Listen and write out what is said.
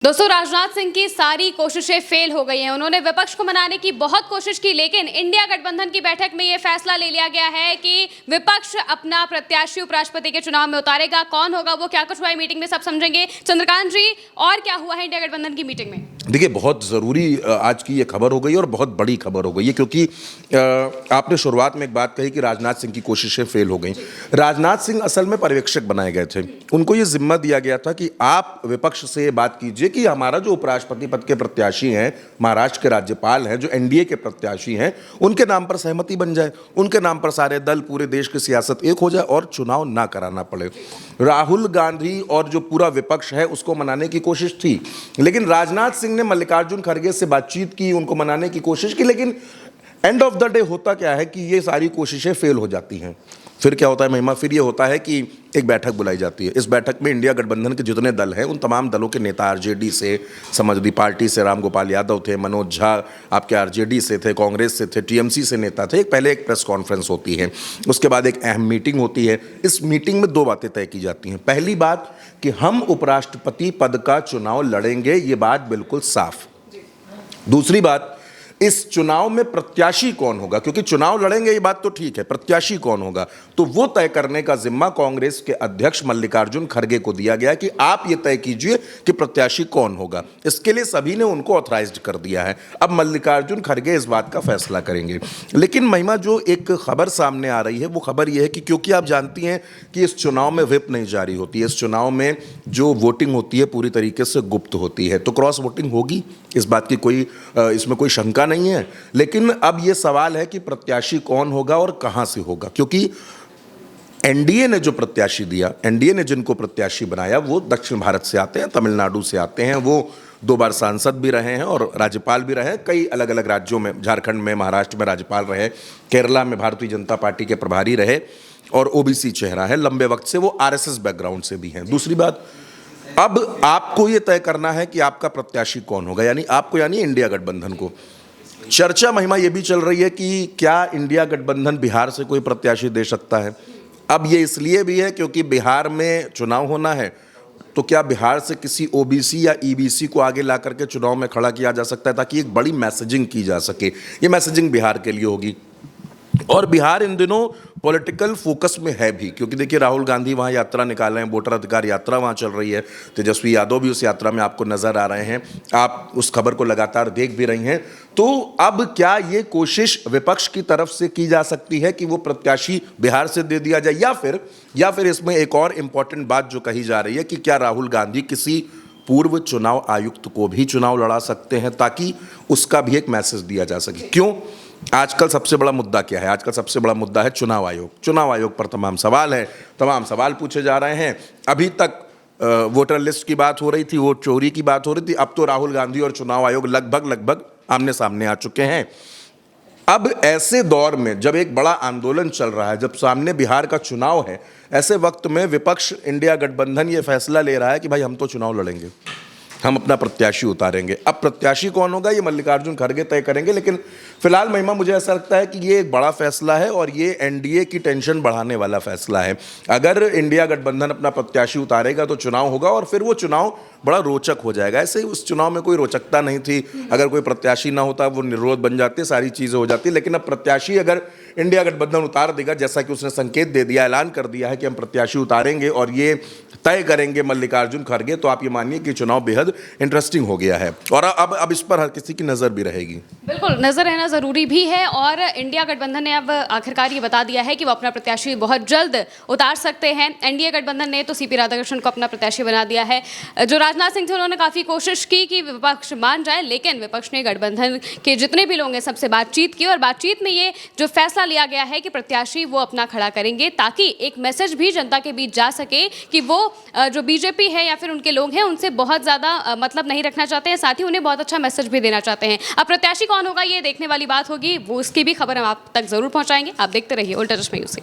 दोस्तों, राजनाथ सिंह की सारी कोशिशें फेल हो गई हैं। उन्होंने विपक्ष को मनाने की बहुत कोशिश की, लेकिन इंडिया गठबंधन की बैठक में यह फैसला ले लिया गया है कि विपक्ष अपना प्रत्याशी उपराष्ट्रपति के चुनाव में उतारेगा। कौन होगा वो, क्या कुछ हुआ है मीटिंग में, सब समझेंगे। चंद्रकांत जी, और क्या हुआ है इंडिया गठबंधन की मीटिंग में? देखिए, बहुत ज़रूरी आज की ये खबर हो गई और बहुत बड़ी खबर हो गई है, क्योंकि आपने शुरुआत में एक बात कही कि राजनाथ सिंह की कोशिशें फेल हो गई। राजनाथ सिंह असल में पर्यवेक्षक बनाए गए थे। उनको ये जिम्मा दिया गया था कि आप विपक्ष से ये बात कीजिए कि हमारा जो उपराष्ट्रपति पद के प्रत्याशी हैं, महाराष्ट्र के राज्यपाल हैं, जो एनडीए के प्रत्याशी हैं, उनके नाम पर सहमति बन जाए, उनके नाम पर सारे दल, पूरे देश की सियासत एक हो जाए और चुनाव ना कराना पड़े। राहुल गांधी और जो पूरा विपक्ष है उसको मनाने की कोशिश थी, लेकिन राजनाथ सिंह ने मल्लिकार्जुन खड़गे से बातचीत की, उनको मनाने की कोशिश की, लेकिन एंड ऑफ द डे होता क्या है कि ये सारी कोशिशें फेल हो जाती हैं। फिर क्या होता है महिमा? फिर ये होता है कि एक बैठक बुलाई जाती है। इस बैठक में इंडिया गठबंधन के जितने दल हैं उन तमाम दलों के नेता, आरजेडी से, समाजवादी पार्टी से राम गोपाल यादव थे, मनोज झा आपके आरजेडी से थे, कांग्रेस से थे, टीएमसी से नेता थे। पहले एक प्रेस कॉन्फ्रेंस होती है, उसके बाद एक अहम मीटिंग होती है। इस मीटिंग में दो बातें तय की जाती हैं। पहली बात कि हम उपराष्ट्रपति पद का चुनाव लड़ेंगे, ये बात बिल्कुल साफ। दूसरी बात, इस चुनाव में प्रत्याशी कौन होगा, क्योंकि चुनाव लड़ेंगे ये बात तो ठीक है, प्रत्याशी कौन होगा तो वो तय करने का जिम्मा कांग्रेस के अध्यक्ष मल्लिकार्जुन खड़गे को दिया गया कि आप ये तय कीजिए कि प्रत्याशी कौन होगा। इसके लिए सभी ने उनको ऑथराइज्ड कर दिया है। अब मल्लिकार्जुन खड़गे इस बात का फैसला करेंगे। लेकिन महिमा, जो एक खबर सामने आ रही है वो खबर ये है कि क्योंकि आप जानती हैं कि इस चुनाव में व्हिप नहीं जारी होती है, इस चुनाव में जो वोटिंग होती है पूरी तरीके से गुप्त होती है, तो क्रॉस वोटिंग होगी, इस बात की इसमें कोई शंका नहीं है। लेकिन अब यह सवाल है कि प्रत्याशी कौन होगा और कहां से होगा, क्योंकि एनडीए ने जो प्रत्याशी दिया, एनडीए ने जिनको प्रत्याशी बनाया, वो दक्षिण भारत से आते हैं, तमिलनाडु से आते हैं, वो 2 बार सांसद भी रहे हैं और राज्यपाल भी रहे हैं। कई अलग अलग राज्यों में, झारखंड में, महाराष्ट्र में राज्यपाल रहे, केरला में भारतीय जनता पार्टी के प्रभारी रहे और ओबीसी चेहरा है लंबे वक्त से, वो आरएसएस बैकग्राउंड से भी हैं। दूसरी बात, अब आपको ये तय करना है कि आपका प्रत्याशी कौन होगा, यानी आपको, यानी इंडिया गठबंधन को। चर्चा महिमा ये भी चल रही है कि क्या इंडिया गठबंधन बिहार से कोई प्रत्याशी दे सकता है। अब ये इसलिए भी है क्योंकि बिहार में चुनाव होना है, तो क्या बिहार से किसी ओबीसी या ईबीसी को आगे ला करके चुनाव में खड़ा किया जा सकता है ताकि एक बड़ी मैसेजिंग की जा सके। ये मैसेजिंग बिहार के लिए होगी और बिहार इन दिनों पॉलिटिकल फोकस में है भी, क्योंकि देखिए राहुल गांधी वहाँ यात्रा निकाल रहे हैं, वोटर अधिकार यात्रा वहाँ चल रही है, तेजस्वी यादव भी उस यात्रा में आपको नजर आ रहे हैं, आप उस खबर को लगातार देख भी रही हैं। तो अब क्या ये कोशिश विपक्ष की तरफ से की जा सकती है कि वो प्रत्याशी बिहार से दे दिया जाए, या फिर इसमें एक और इंपॉर्टेंट बात जो कही जा रही है कि क्या राहुल गांधी किसी पूर्व चुनाव आयुक्त को भी चुनाव लड़ा सकते हैं ताकि उसका भी एक मैसेज दिया जा सके। क्यों? आजकल सबसे बड़ा मुद्दा क्या है? आजकल सबसे बड़ा मुद्दा है चुनाव आयोग। चुनाव आयोग पर तमाम सवाल है, तमाम सवाल पूछे जा रहे हैं। अभी तक वोटर लिस्ट की बात हो रही थी, वोट चोरी की बात हो रही थी, अब तो राहुल गांधी और चुनाव आयोग लगभग आमने सामने आ चुके हैं। अब ऐसे दौर में जब एक बड़ा आंदोलन चल रहा है, जब सामने बिहार का चुनाव है, ऐसे वक्त में विपक्ष, इंडिया गठबंधन ये फैसला ले रहा है कि भाई हम तो चुनाव लड़ेंगे, हम अपना प्रत्याशी उतारेंगे। अब प्रत्याशी कौन होगा ये मल्लिकार्जुन खड़गे तय करेंगे, लेकिन फिलहाल महिमा मुझे ऐसा लगता है कि ये एक बड़ा फैसला है और ये एनडीए की टेंशन बढ़ाने वाला फैसला है। अगर इंडिया गठबंधन अपना प्रत्याशी उतारेगा तो चुनाव होगा और फिर वो चुनाव बड़ा रोचक हो जाएगा। ऐसे उस चुनाव में कोई रोचकता नहीं थी, अगर कोई प्रत्याशी ना होता वो निर्विरोध बन जाते, सारी चीज़ें हो जाती। लेकिन अब प्रत्याशी अगर इंडिया गठबंधन उतार देगा, जैसा कि उसने संकेत दे दिया, ऐलान कर दिया है कि हम प्रत्याशी उतारेंगे और ये तय करेंगे मल्लिकार्जुन खड़गे, तो आप ये मानिए कि चुनाव बेहद इंटरेस्टिंग हो गया है और अब इस पर हर किसी की नज़र भी रहेगी। बिल्कुल, नजर रहना ज़रूरी भी है और इंडिया गठबंधन ने अब आखिरकार ये बता दिया है कि वो अपना प्रत्याशी बहुत जल्द उतार सकते हैं। एनडीए गठबंधन ने तो सीपी राधाकृष्णन को अपना प्रत्याशी बना दिया है। जो राजनाथ सिंह थे उन्होंने काफ़ी कोशिश की कि विपक्ष मान जाए, लेकिन विपक्ष ने गठबंधन के जितने भी लोग हैं सबसे बातचीत की और बातचीत में ये जो फैसला लिया गया है कि प्रत्याशी वो अपना खड़ा करेंगे ताकि एक मैसेज भी जनता के बीच जा सके कि वो जो बीजेपी है या फिर उनके लोग हैं उनसे बहुत ज़्यादा मतलब नहीं रखना चाहते हैं, साथ ही उन्हें बहुत अच्छा मैसेज भी देना चाहते हैं। अब प्रत्याशी कौन होगा ये देखने वाली बात होगी, वो उसकी भी खबर हम आप तक जरूर पहुंचाएंगे। आप देखते रहिए उल्टा चश्मा न्यूज़।